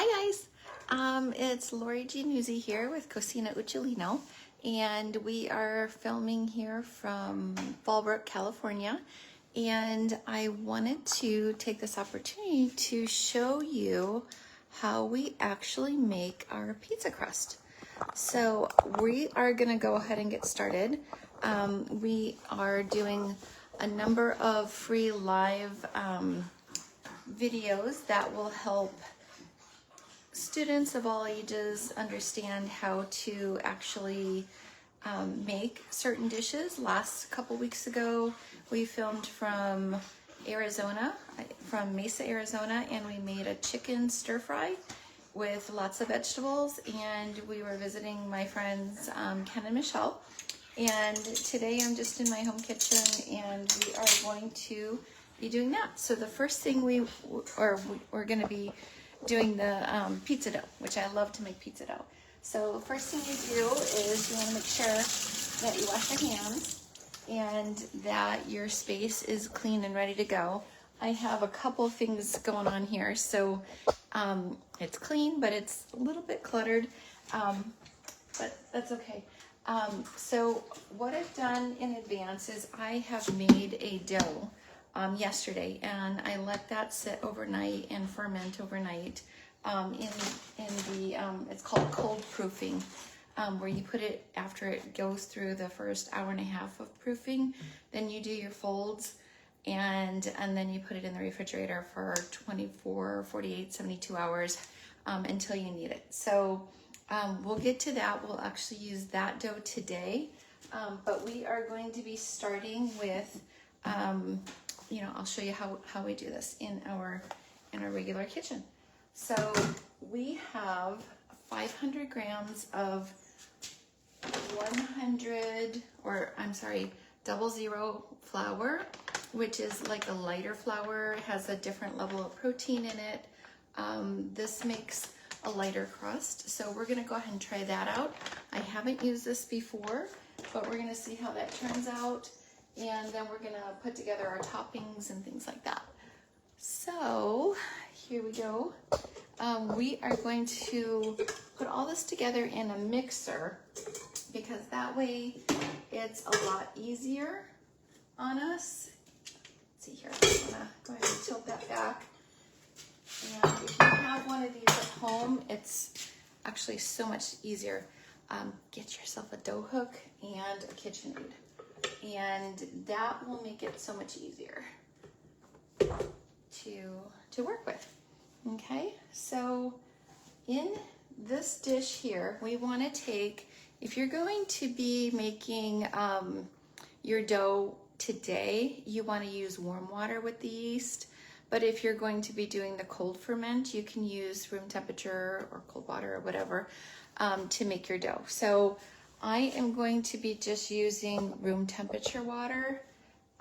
Hi guys, it's Lori Giannuzzi here with Cocina Uccellino, and we are filming here from Fallbrook, California, and I wanted to take this opportunity to show you how we actually make our pizza crust. So we are going to go ahead and get started. We are doing a number of free live videos that will help students of all ages understand how to actually make certain dishes. Last couple weeks ago, we filmed from Arizona, from Mesa, Arizona, and we made a chicken stir fry with lots of vegetables, and we were visiting my friends Ken and Michelle. And today I'm just in my home kitchen, and we are going to be doing that. So the first thing we're going to be doing the pizza dough, which I love to make pizza dough. So the first thing you do is you want to make sure that you wash your hands and that your space is clean and ready to go. I have a couple things going on here, so it's clean, but it's a little bit cluttered, but that's okay. So what I've done in advance is I have made a dough yesterday, and I let that sit overnight and ferment overnight in the it's called cold proofing, where you put it after it goes through the first hour and a half of proofing. Then you do your folds, and then you put it in the refrigerator for 24, 48, 72 hours until you need it. So we'll get to that. We'll actually use that dough today, but we are going to be starting with I'll show you how we do this in our regular kitchen. So we have 500 grams of 00 flour, which is like a lighter flour, has a different level of protein in it. This makes a lighter crust, so we're gonna go ahead and try that out. I haven't used this before, but we're gonna see how that turns out, and then we're gonna put together our toppings and things like that. So here we go. We are going to put all this together in a mixer, because that way it's a lot easier on us. Let's see here, I'm gonna go ahead and tilt that back. And if you have one of these at home, it's actually so much easier. Get yourself a dough hook and a KitchenAid, and that will make it so much easier to work with. Okay, so in this dish here, we want to take, if you're going to be making your dough today, you want to use warm water with the yeast. But if you're going to be doing the cold ferment, you can use room temperature or cold water or whatever to make your dough. So I am going to be just using room temperature water.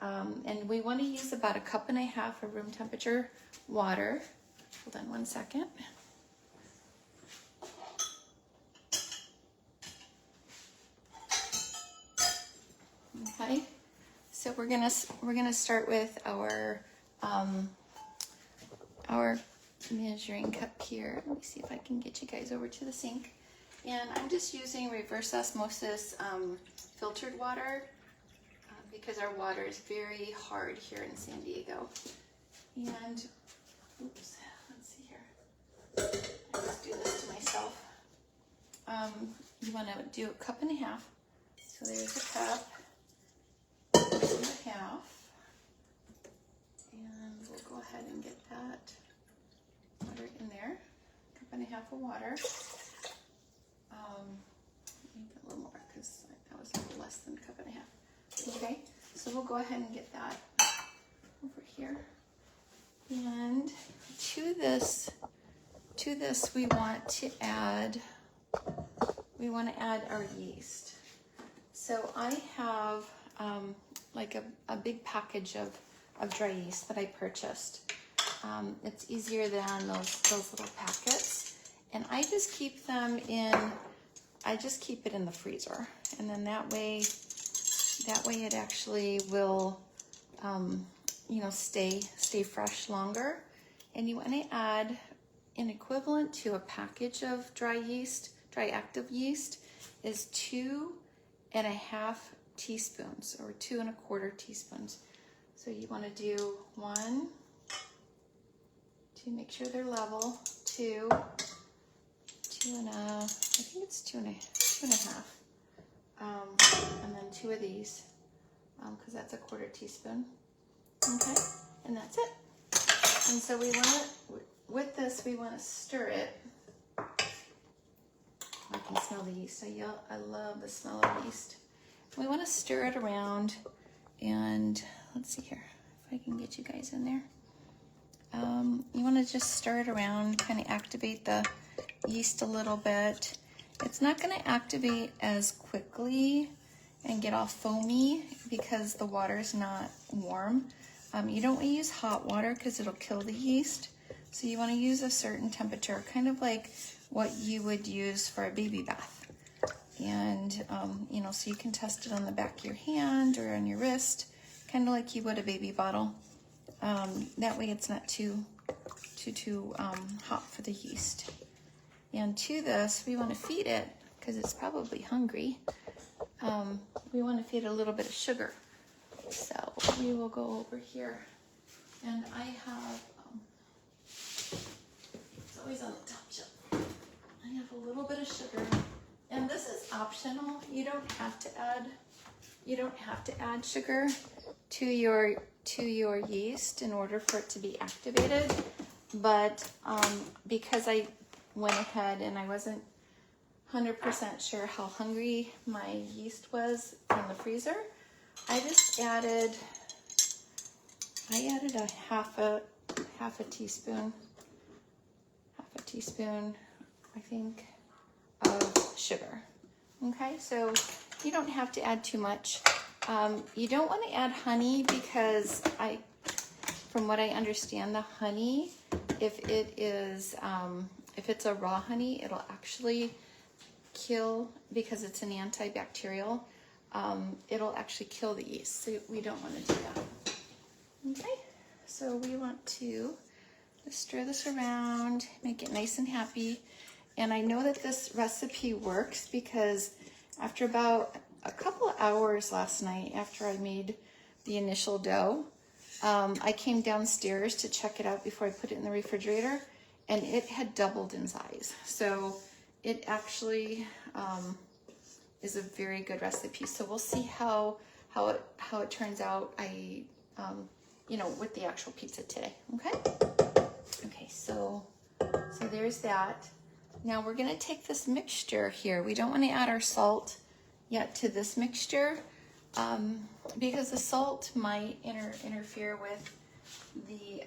And we want to use about 1.5 cups of room temperature water. Hold on one second. Okay, so we're gonna start with our measuring cup here. Let me see if I can get you guys over to the sink. And I'm just using reverse osmosis filtered water because our water is very hard here in San Diego. And oops, let's see here. I just do this to myself. You want to do 1.5 cups. So there's a cup and a half. And we'll go ahead and get that water in there. 1.5 cups of water. Maybe a little more, because that was a little less than 1.5 cups. Okay, so we'll go ahead and get that over here. And to this we want to add our yeast. So I have like a big package of dry yeast that I purchased. It's easier than those little packets, and I just keep it in the freezer, and then that way it actually will stay fresh longer. And you want to add an equivalent to a package of dry active yeast is 2.5 teaspoons or 2.25 teaspoons. So you want to do 1, to make sure they're level, 2, 2.5, I think it's 2.5, and then 2 of these, because that's a 1/4 teaspoon. Okay, and that's it. And so we want to, with this, we want to stir it. I can smell the yeast. I love the smell of yeast. We want to stir it around, and let's see here if I can get you guys in there. You want to just stir it around, kind of activate the yeast a little bit. It's not going to activate as quickly and get all foamy because the water is not warm. You don't want to use hot water because it'll kill the yeast. So you want to use a certain temperature, kind of like what you would use for a baby bath. And, you know, so you can test it on the back of your hand or on your wrist, kind of like you would a baby bottle. That way it's not too hot for the yeast. And to this, we want to feed it, because it's probably hungry, we want to feed it a little bit of sugar. So we will go over here, and I have, it's always on the top shelf. I have a little bit of sugar, and this is optional. You don't have to add sugar to your yeast in order for it to be activated. But because I went ahead and I wasn't 100% sure how hungry my yeast was in the freezer, I just added a half a teaspoon, I think, of sugar. Okay, so you don't have to add too much. You don't want to add honey because from what I understand, the honey, if it's a raw honey, it'll actually kill, because it's an antibacterial, it'll actually kill the yeast. So we don't want to do that. Okay, so we want to stir this around, make it nice and happy. And I know that this recipe works because after about a couple of hours last night, after I made the initial dough, I came downstairs to check it out before I put it in the refrigerator, and it had doubled in size. So it actually is a very good recipe. So we'll see how it turns out. You know, with the actual pizza today. Okay, so there's that. Now we're gonna take this mixture here. We don't want to add our salt yet to this mixture, because the salt might interfere with the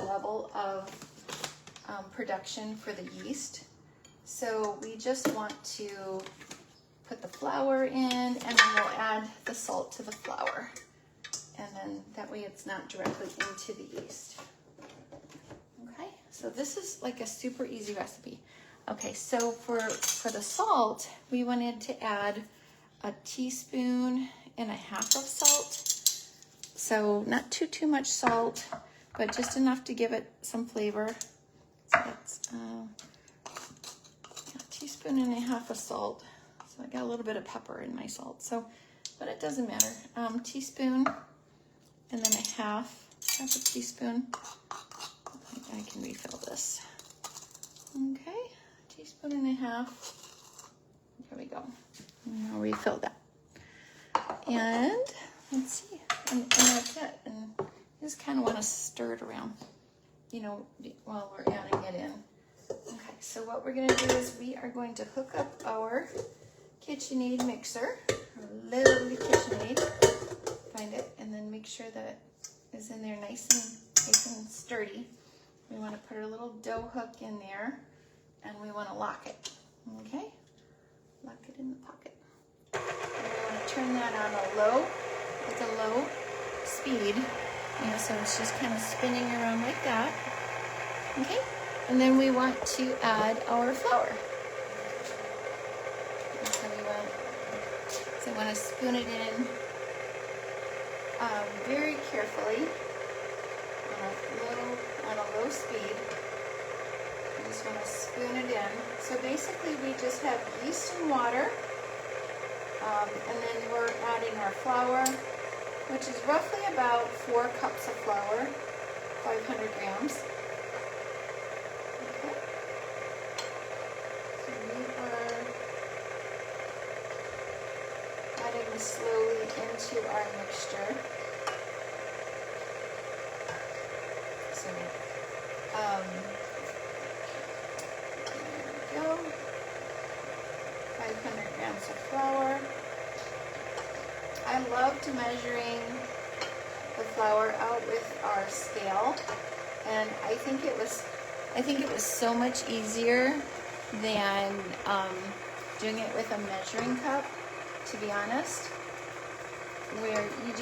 level of production for the yeast. So we just want to put the flour in, and then we'll add the salt to the flour. And then that way it's not directly into the yeast. Okay, so this is like a super easy recipe. Okay, so for the salt, we wanted to add 1.5 teaspoons of salt. So not too much salt, but just enough to give it some flavor. So that's 1.5 teaspoons of salt. So I got a little bit of pepper in my salt. So, but it doesn't matter. Teaspoon, and then half a teaspoon. I can refill this. Okay, 1.5 teaspoons. There we go. And I'll refill that. And let's see, and that's it. And you just kind of want to stir it around, you know, while we're adding it in. Okay, so what we're going to do is we are going to hook up our KitchenAid mixer, our lovely KitchenAid. Find it, and then make sure that it is in there nice and sturdy. We want to put our little dough hook in there, and we want to lock it. Okay, lock it in the pocket. And we want to turn that on a low speed. You know, so it's just kind of spinning around like that. Okay, and then we want to add our flour. And so I want to spoon it in very carefully on a low speed. just want to spoon it in. So basically we just have yeast and water, and then we're adding our flour, which is roughly about 4 cups of flour, 500 grams. Okay. So we are adding this slowly into our mixture. So, there we go. 500 grams of flour. I loved measuring the flour out with our scale, and I think it was so much easier than doing it with a measuring cup, to be honest, where you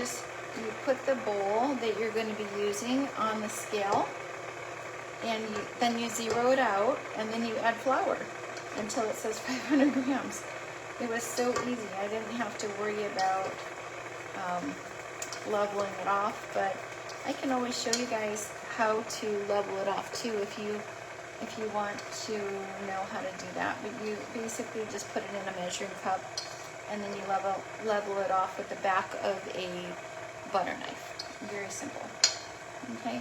put the bowl that you're going to be using on the scale, and then you zero it out, and then you add flour until it says 500 grams. It was so easy. I didn't have to worry about leveling it off, but I can always show you guys how to level it off too if you want to know how to do that. But you basically just put it in a measuring cup, and then you level it off with the back of a butter knife. Very simple. Okay,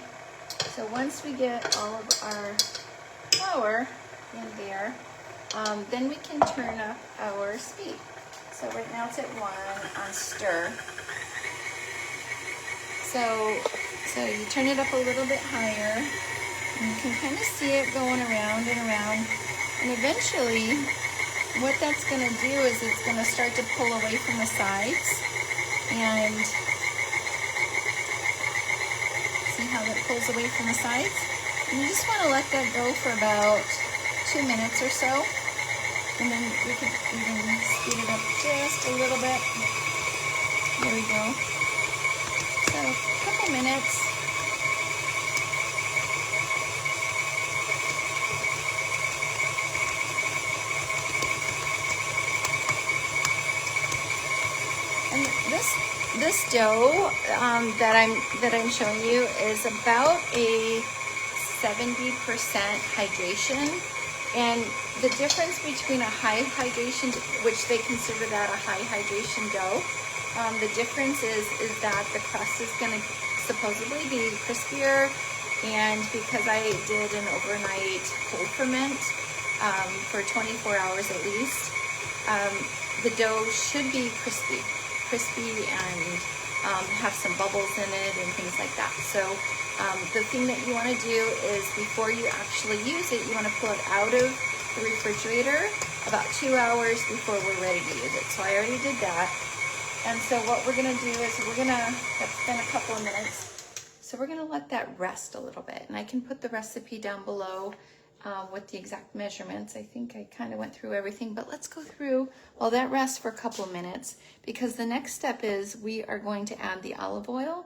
so once we get all of our flour in there, then we can turn up our speed. So right now it's at 1 on stir. So you turn it up a little bit higher, and you can kind of see it going around and around. And eventually, what that's going to do is it's going to start to pull away from the sides. And see how that pulls away from the sides? And you just want to let that go for about 2 minutes or so. And then you can even speed it up just a little bit. There we go. So a couple minutes. And this dough that I'm showing you is about a 70% hydration. And the difference between a high hydration, which they consider that a high hydration dough, the difference is that the crust is going to supposedly be crispier, and because I did an overnight cold ferment for 24 hours at least, the dough should be crispy and have some bubbles in it and things like that. So the thing that you want to do is before you actually use it, you want to pull it out of the refrigerator about 2 hours before we're ready to use it. So I already did that. And so what we're going to do is that's been a couple of minutes. So we're going to let that rest a little bit. And I can put the recipe down below with the exact measurements. I think I kind of went through everything, but let's go through while that rests for a couple of minutes, because the next step is we are going to add the olive oil.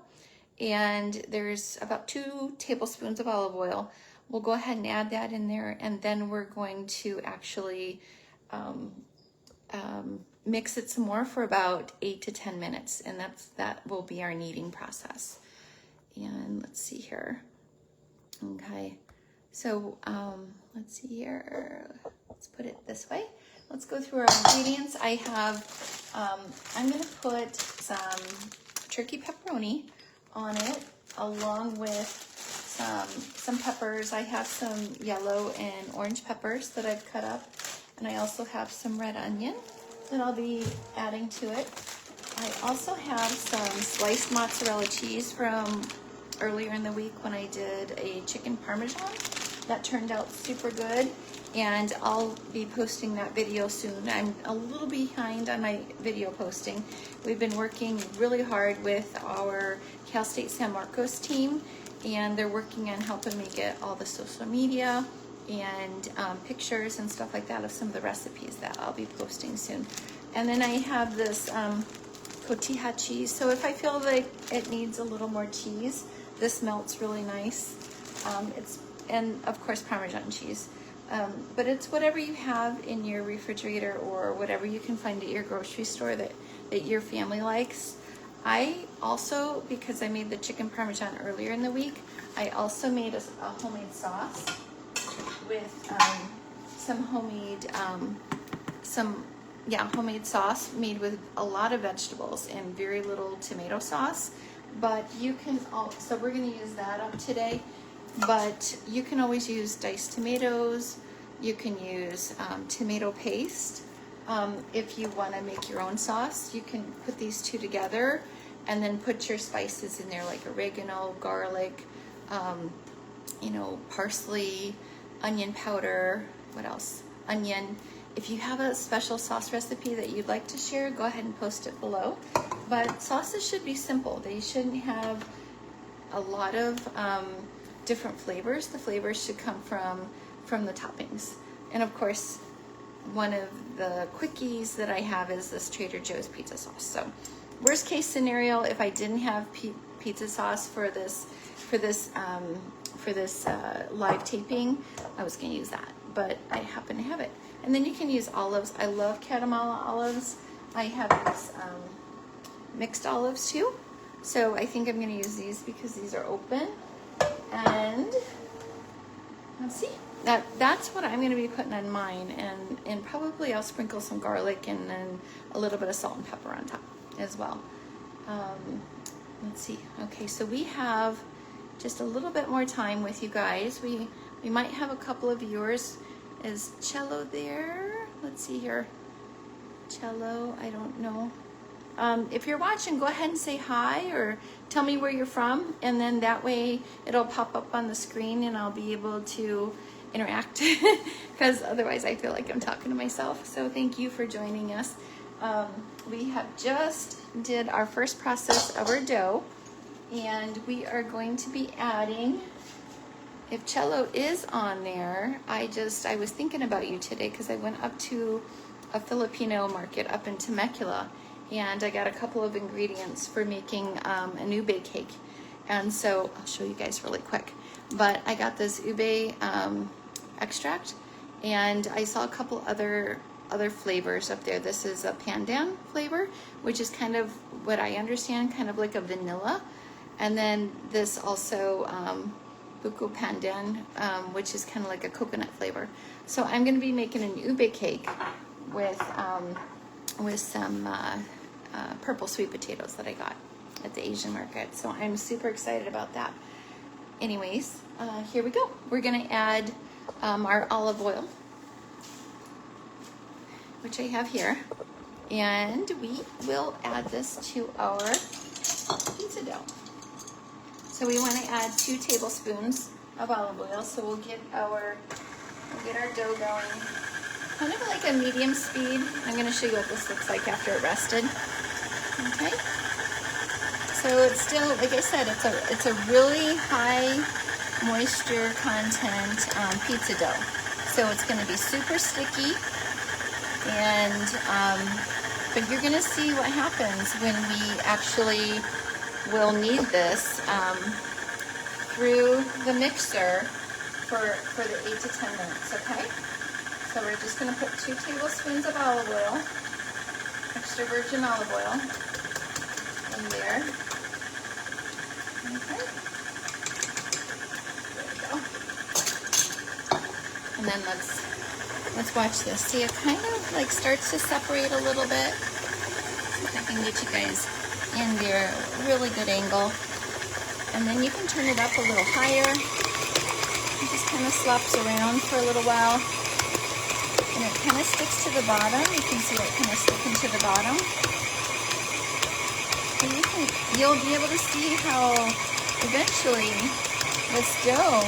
And there's about 2 tablespoons of olive oil. We'll go ahead and add that in there, and then we're going to actually mix it some more for about 8 to 10 minutes, and that will be our kneading process. And let's see here. Okay, so let's see here. Let's put it this way. Let's go through our ingredients. I have, I'm going to put some turkey pepperoni on it, along with some peppers. I have some yellow and orange peppers that I've cut up, and I also have some red onion that I'll be adding to it. I also have some sliced mozzarella cheese from earlier in the week when I did a chicken parmesan. That turned out super good, and I'll be posting that video soon. I'm a little behind on my video posting. We've been working really hard with our Cal State San Marcos team, and they're working on helping me get all the social media and pictures and stuff like that of some of the recipes that I'll be posting soon. And then I have this cotija cheese. So if I feel like it needs a little more cheese, this melts really nice. And of course Parmesan cheese. But it's whatever you have in your refrigerator or whatever you can find at your grocery store that your family likes. I also, because I made the chicken Parmesan earlier in the week, I also made a homemade sauce. with some homemade homemade sauce made with a lot of vegetables and very little tomato sauce. But you can so we're going to use that up today. But you can always use diced tomatoes. You can use tomato paste. If you want to make your own sauce, you can put these two together and then put your spices in there, like oregano, garlic, parsley, onion powder. What else? Onion. If you have a special sauce recipe that you'd like to share, go ahead and post it below. But sauces should be simple. They shouldn't have a lot of different flavors. The flavors should come from the toppings. And of course, one of the quickies that I have is this Trader Joe's pizza sauce. So worst case scenario, if I didn't have pizza sauce for this live taping, I was going to use that, but I happen to have it. And then you can use olives. I love Guatemala olives. I have these mixed olives too. So I think I'm going to use these because these are open. And let's see. That's what I'm going to be putting on mine. And probably I'll sprinkle some garlic and then a little bit of salt and pepper on top as well. Let's see. Okay, so we have just a little bit more time with you guys. We might have a couple of viewers. Is Cello there? Let's see here. Cello, I don't know. If you're watching, go ahead and say hi or tell me where you're from, and then that way it'll pop up on the screen and I'll be able to interact because otherwise I feel like I'm talking to myself. So thank you for joining us. We have just did our first process of our dough, and we are going to be adding, if Cello is on there, I was thinking about you today because I went up to a Filipino market up in Temecula, and I got a couple of ingredients for making an ube cake. And so I'll show you guys really quick. But I got this ube extract, and I saw a couple other flavors up there. This is a pandan flavor, which is kind of what I understand, kind of like a vanilla. And then this also buko pandan, which is kind of like a coconut flavor. So I'm going to be making an ube cake with some purple sweet potatoes that I got at the Asian market. So I'm super excited about that. Anyways, here we go. We're going to add our olive oil, which I have here, and we will add this to our pizza dough. So we want to add 2 tablespoons of olive oil. So we'll get our dough going, kind of like a medium speed. I'm going to show you what this looks like after it rested. Okay. So it's still, like I said, it's a really high moisture content pizza dough. So it's going to be super sticky, and but you're going to see what happens when we actually will knead this through the mixer for the 8 to 10 minutes, okay? So we're just going to put 2 tablespoons of olive oil, extra virgin olive oil, in there. Okay. There we go. And then let's watch this. See, it kind of like starts to separate a little bit. See if I can get you guys in there, really good angle. And then you can turn it up a little higher. It just kind of slops around for a little while. And it kind of sticks to the bottom. You can see it kind of sticking to the bottom. And you'll be able to see how eventually this dough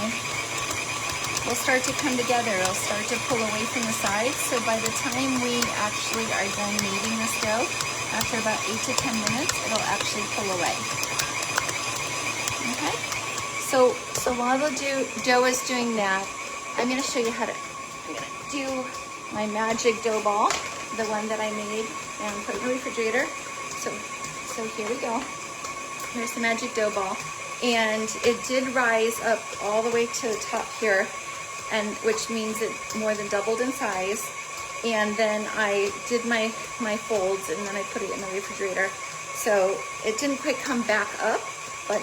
will start to come together. It'll start to pull away from the sides. So by the time we actually are done kneading this dough, after about 8 to 10 minutes, it'll actually pull away. Okay? So while the dough is doing that, I'm going to show you how to do my magic dough ball, the one that I made and put in the refrigerator. So here we go. Here's the magic dough ball. And it did rise up all the way to the top here, and which means it more than doubled in size. And then I did my folds, and then I put it in the refrigerator. So it didn't quite come back up, but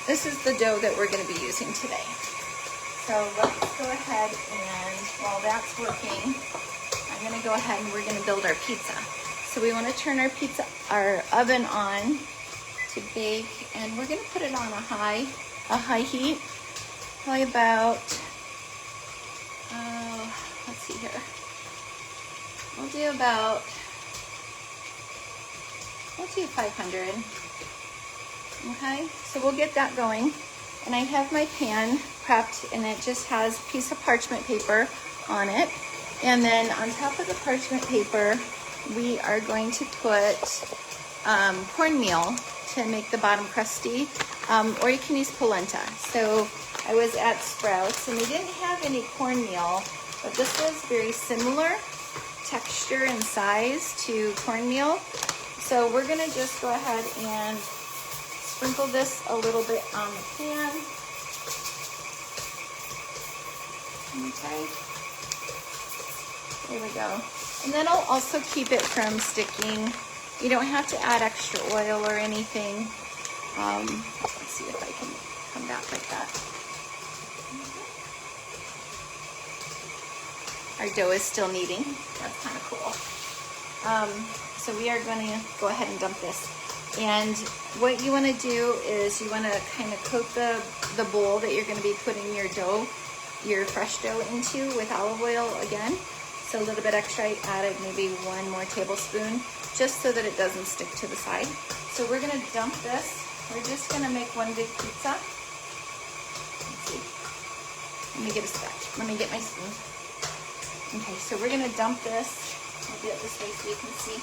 this is the dough that we're going to be using today. So let's go ahead and while that's working, I'm gonna go ahead and we're gonna build our pizza. So we wanna turn our oven on to bake, and we're gonna put it on a high heat, probably about, let's see here. We'll do 500. Okay, so we'll get that going. And I have my pan prepped, and it just has a piece of parchment paper on it. And then on top of the parchment paper, we are going to put cornmeal to make the bottom crusty, or you can use polenta. So I was at Sprouts, and they didn't have any cornmeal, but this was very similar texture and size to cornmeal. So we're gonna just go ahead and sprinkle this a little bit on the pan. Okay, there we go. And that'll also keep it from sticking. You don't have to add extra oil or anything. Let's see if I can come back like that. Our dough is still kneading. That's kind of cool. So we are going to go ahead and dump this. And what you want to do is you want to kind of coat the bowl that you're going to be putting your dough, your fresh dough into with olive oil again. So a little bit extra. I added maybe 1 more tablespoon just so that it doesn't stick to the side. So we're going to dump this. We're just going to make one big pizza. Let's see. Let me get a spatula. Let me get my spoon. Okay, so we're going to dump this. I'll do it this way so you can see.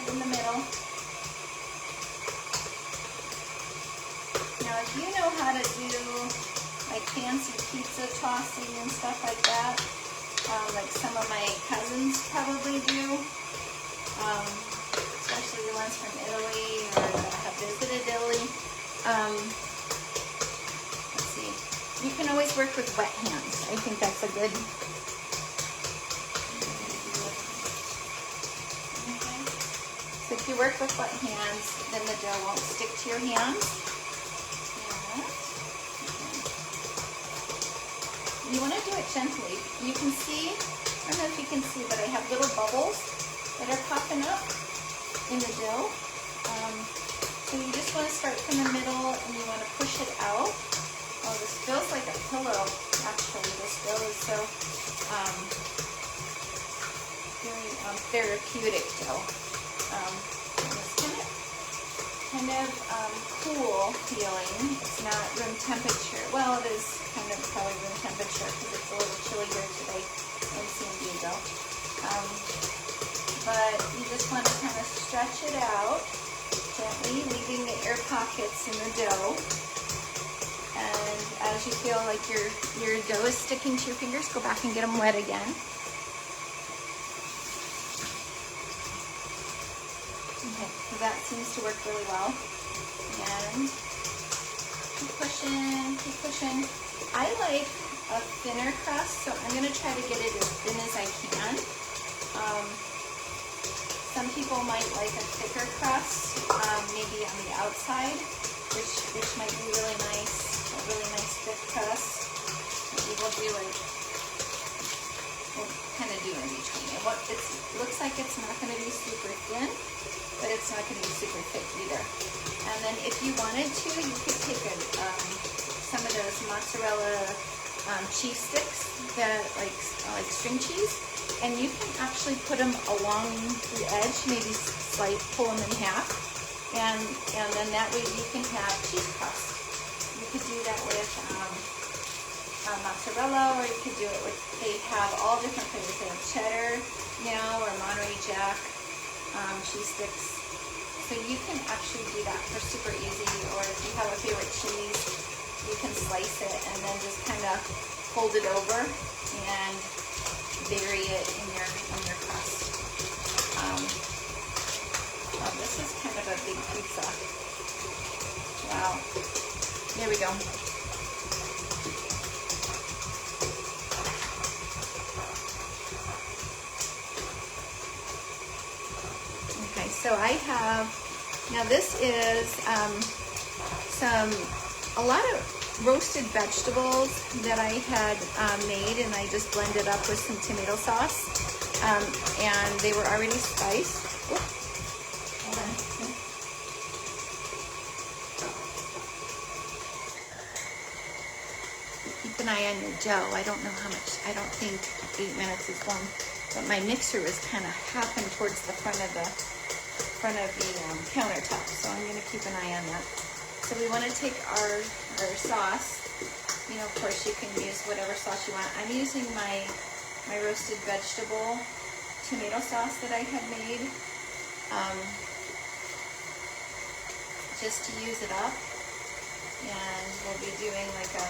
In the middle. Now if you know how to do like fancy pizza tossing and stuff like that, like some of my cousins probably do, especially the ones from Italy or that have visited Italy. Let's see, you can always work with wet hands. I think that's a good. If you work with wet hands, then the dough won't stick to your hands. You want to do it gently. You can see, I don't know if you can see, but I have little bubbles that are popping up in the dough. So you just want to start from the middle and you want to push it out. Oh, this feels like a pillow, actually. This dough is so very therapeutic dough. It's kind of cool feeling. It's not room temperature. Well, it is kind of probably room temperature because it's a little chilly here today in San Diego. But you just want to kind of stretch it out gently, leaving the air pockets in the dough. And as you feel like your dough is sticking to your fingers, go back and get them wet again. Okay, so that seems to work really well. And keep pushing, keep pushing. I like a thinner crust, so I'm going to try to get it as thin as I can. Some people might like a thicker crust, maybe on the outside, which might be really nice, a really nice thick crust. Maybe we'll do it. We'll kind of do in between. It looks like it's not going to be super thin, but it's not going to be super thick either. And then if you wanted to, you could take some of those mozzarella cheese sticks, that like string cheese, and you can actually put them along the edge, maybe pull them in half, and then that way you can have cheese crust. You could do that with mozzarella, or you could do it with, they have all different flavors. They have cheddar, or Monterey Jack cheese sticks. So you can actually do that for super easy, or if you have a favorite cheese, you can slice it and then just kind of fold it over and bury it in your crust. Oh, this is kind of a big pizza. Wow. There we go. I have, now this is a lot of roasted vegetables that I had made, and I just blended up with some tomato sauce, and they were already spiced. Ooh, hold on. Keep an eye on your dough. I don't know how much, I don't think 8 minutes is long, but my mixer was kind of hopping towards the front of the countertop, so I'm going to keep an eye on that. So we want to take our sauce. You know, of course, you can use whatever sauce you want. I'm using my roasted vegetable tomato sauce that I had made, just to use it up. And we'll be doing like a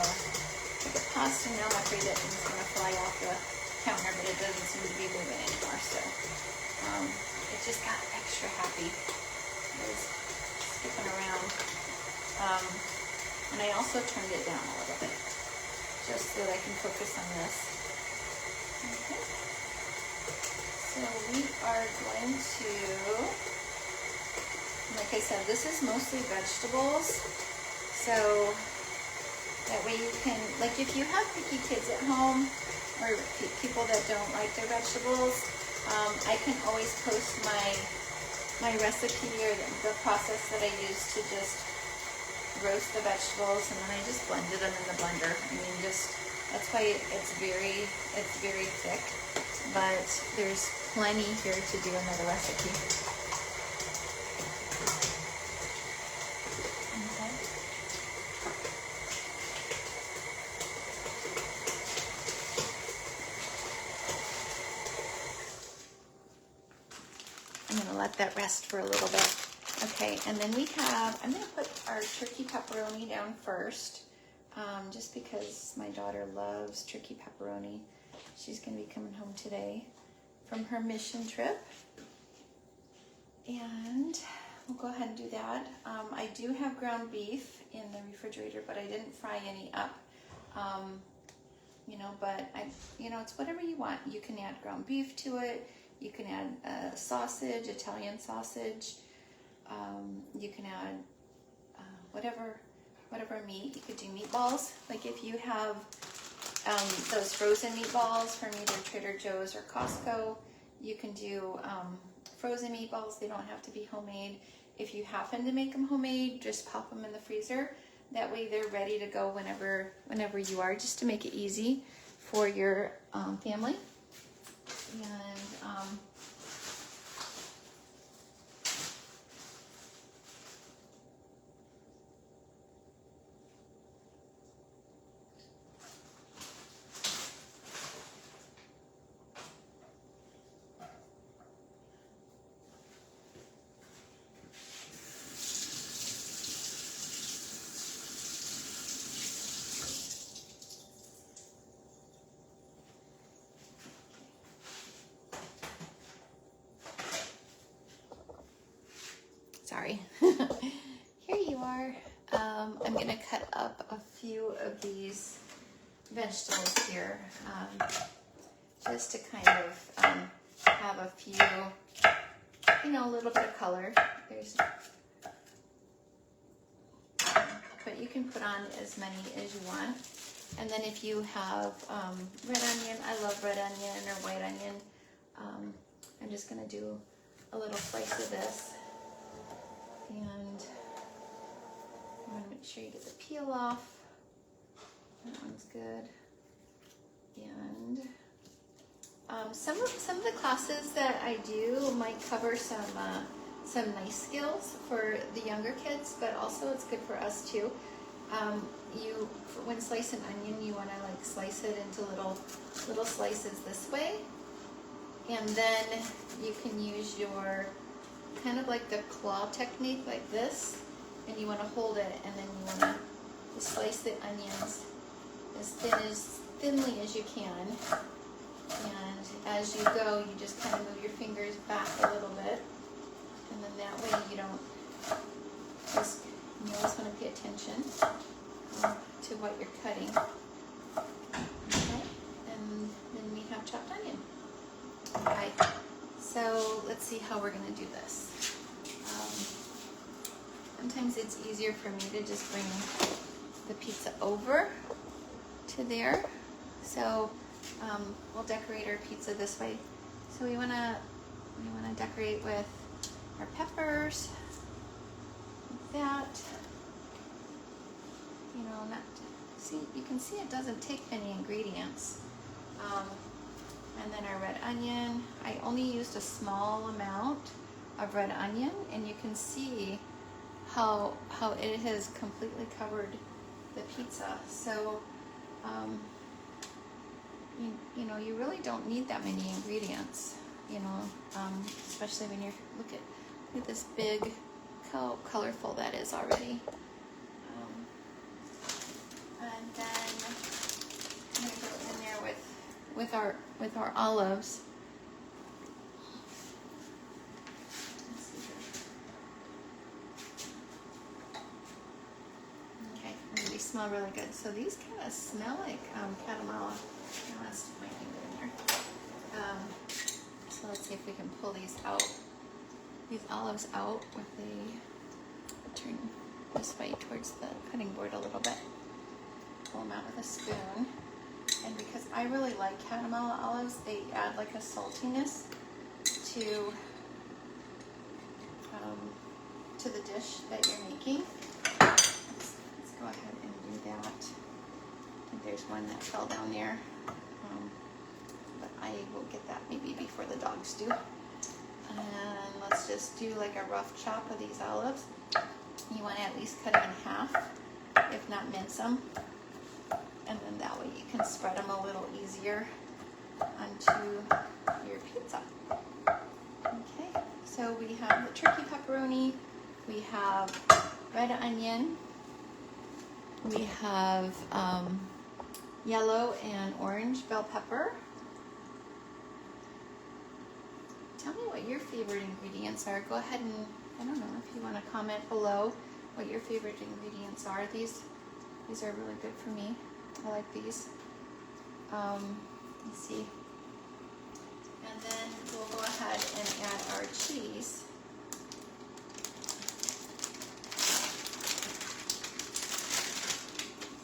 pasta. Now I'm afraid that thing's going to fly off the counter, but it doesn't seem to be moving anymore. So it just got extra happy. It was skipping around. And I also turned it down a little bit, just so that I can focus on this. Okay. So we are going to, like I said, this is mostly vegetables. So that way you can, like if you have picky kids at home, or people that don't like their vegetables, I can always post my recipe or the process that I use to just roast the vegetables, and then I just blended them in the blender. I mean, that's why it's very thick, but there's plenty here to do another recipe. Okay. I'm going to let that rest for a little bit. Okay, and then we have, I'm going to put our turkey pepperoni down first, just because my daughter loves turkey pepperoni. She's going to be coming home today from her mission trip. And we'll go ahead and do that. I do have ground beef in the refrigerator, but I didn't fry any up. You know, but it's whatever you want. You can add ground beef to it. You can add sausage, Italian sausage. You can add whatever meat. You could do meatballs. Like if you have those frozen meatballs from either Trader Joe's or Costco, you can do frozen meatballs. They don't have to be homemade. If you happen to make them homemade, just pop them in the freezer. That way they're ready to go whenever you are, just to make it easy for your family. And sorry. Here you are. I'm going to cut up a few of these vegetables here, just to kind of have a few, a little bit of color. But you can put on as many as you want. And then if you have red onion, I love red onion or white onion. I'm just going to do a little slice of this. And I want to make sure you get the peel off. That one's good. And some of the classes that I do might cover some nice skills for the younger kids, but also it's good for us too. When slicing onion, you want to slice it into little slices this way, and then you can use your kind of like the claw technique like this, and you want to hold it, and then you want to slice the onions as thinly as you can. And as you go, you just kind of move your fingers back a little bit, and then that way you don't you always want to pay attention to what you're cutting. Okay, and then we have chopped onion. Okay, so let's see how we're going to do this. Sometimes it's easier for me to just bring the pizza over to there. So we'll decorate our pizza this way. So we wanna decorate with our peppers, like that. You know, you can see it doesn't take many ingredients. And then our red onion. I only used a small amount of red onion, and you can see how it has completely covered the pizza. So you know, you really don't need that many ingredients, you know, especially when you look at this big, colorful that is already. And then I'm gonna go in there with our olives. Let's see here. Okay, they smell really good. So these kind of smell like catamount. I want to stick my finger in there. So let's see if we can pull these olives out with turn this way towards the cutting board a little bit. Pull them out with a spoon. And because I really like catamount olives, they add like a saltiness to the dish that you're making. Let's go ahead and do that. I think there's one that fell down there. But I will get that maybe before the dogs do. And let's just do like a rough chop of these olives. You want to at least cut them in half, if not mince them. And then that way you can spread them a little easier onto your pizza. Okay, so we have the turkey pepperoni, we have red onion, we have yellow and orange bell pepper. Tell me what your favorite ingredients are. Go ahead and, I don't know, if you want to comment below what your favorite ingredients are. These are really good for me. I like these. Let's see. And then we'll go ahead and add our cheese.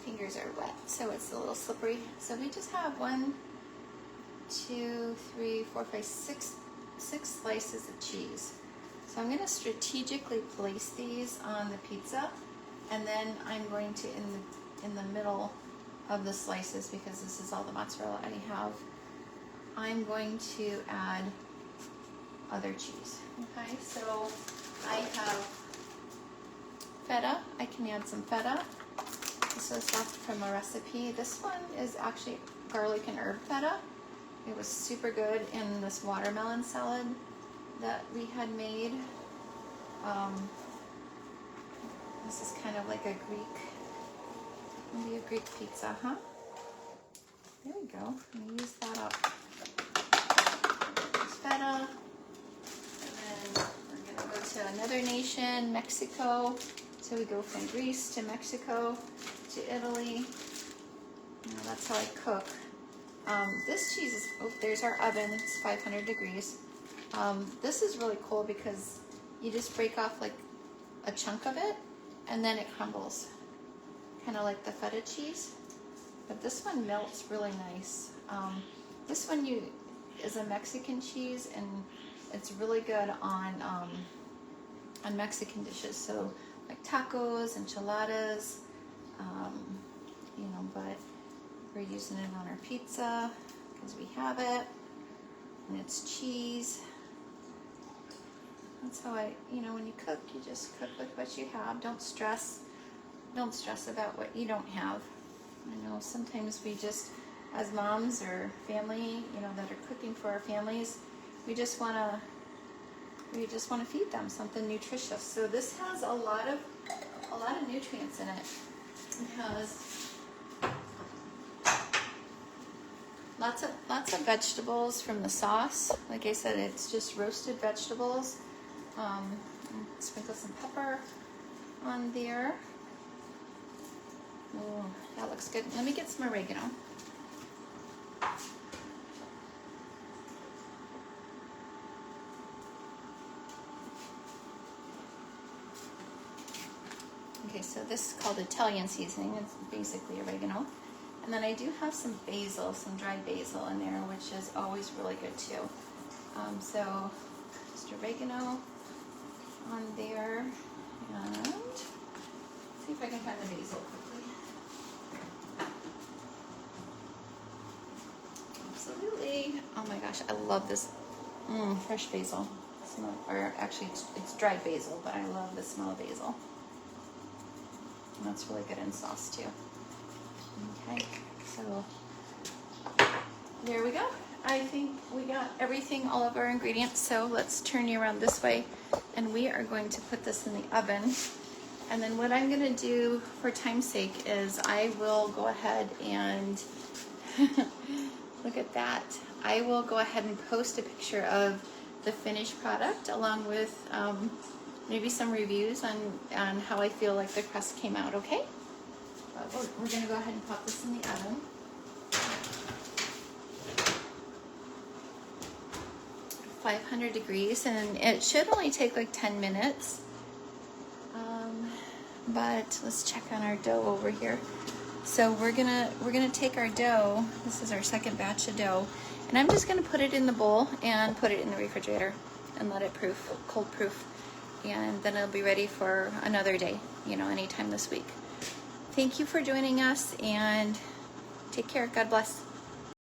Fingers are wet, so it's a little slippery. So we just have 1, 2, 3, 4, 5, 6 slices of cheese. So I'm going to strategically place these on the pizza, and then I'm going to in the middle of the slices, because this is all the mozzarella I have, I'm going to add other cheese. Okay, so I have feta. I can add some feta. This was left from a recipe. This one is actually garlic and herb feta. It was super good in this watermelon salad that we had made. This is kind of like a maybe a Greek pizza, huh? There we go. I'm gonna use that up. There's feta. And then we're gonna go to another nation, Mexico. So we go from Greece to Mexico to Italy. You know, that's how I cook. This cheese is, there's our oven, it's 500 degrees. This is really cool because you just break off like a chunk of it and then it crumbles. Kind of like the feta cheese. But this one melts really nice. This one is a Mexican cheese, and it's really good on Mexican dishes. So like tacos, enchiladas, you know, but we're using it on our pizza because we have it, and it's cheese. That's how you know, when you cook, you just cook with what you have. Don't stress about what you don't have. I know sometimes we just, as moms or family, you know, that are cooking for our families, we just want to feed them something nutritious. So this has a lot of nutrients in it. It has lots of vegetables from the sauce. Like I said, it's just roasted vegetables. Sprinkle some pepper on there. Oh, that looks good. Let me get some oregano. So this is called Italian seasoning. It's basically oregano. And then I do have some basil, some dried basil in there, which is always really good too. So just oregano on there, and see if I can find the basil quickly. Absolutely. Oh my gosh, I love this fresh basil smell. Or actually, it's dried basil, but I love the smell of basil. And that's really good in sauce too. Okay, so there we go. I think we got everything, all of our ingredients. So let's turn you around this way, and we are going to put this in the oven. And then what I'm gonna do for time's sake is I will go ahead and look at that. I will go ahead and post a picture of the finished product along with maybe some reviews on how I feel like the crust came out, okay? We're gonna go ahead and pop this in the oven. 500 degrees, and it should only take like 10 minutes. But let's check on our dough over here. So we're gonna take our dough. This is our second batch of dough, and I'm just gonna put it in the bowl and put it in the refrigerator and let it proof, cold proof, and then it'll be ready for another day, you know, anytime this week. Thank you for joining us, and take care. God bless.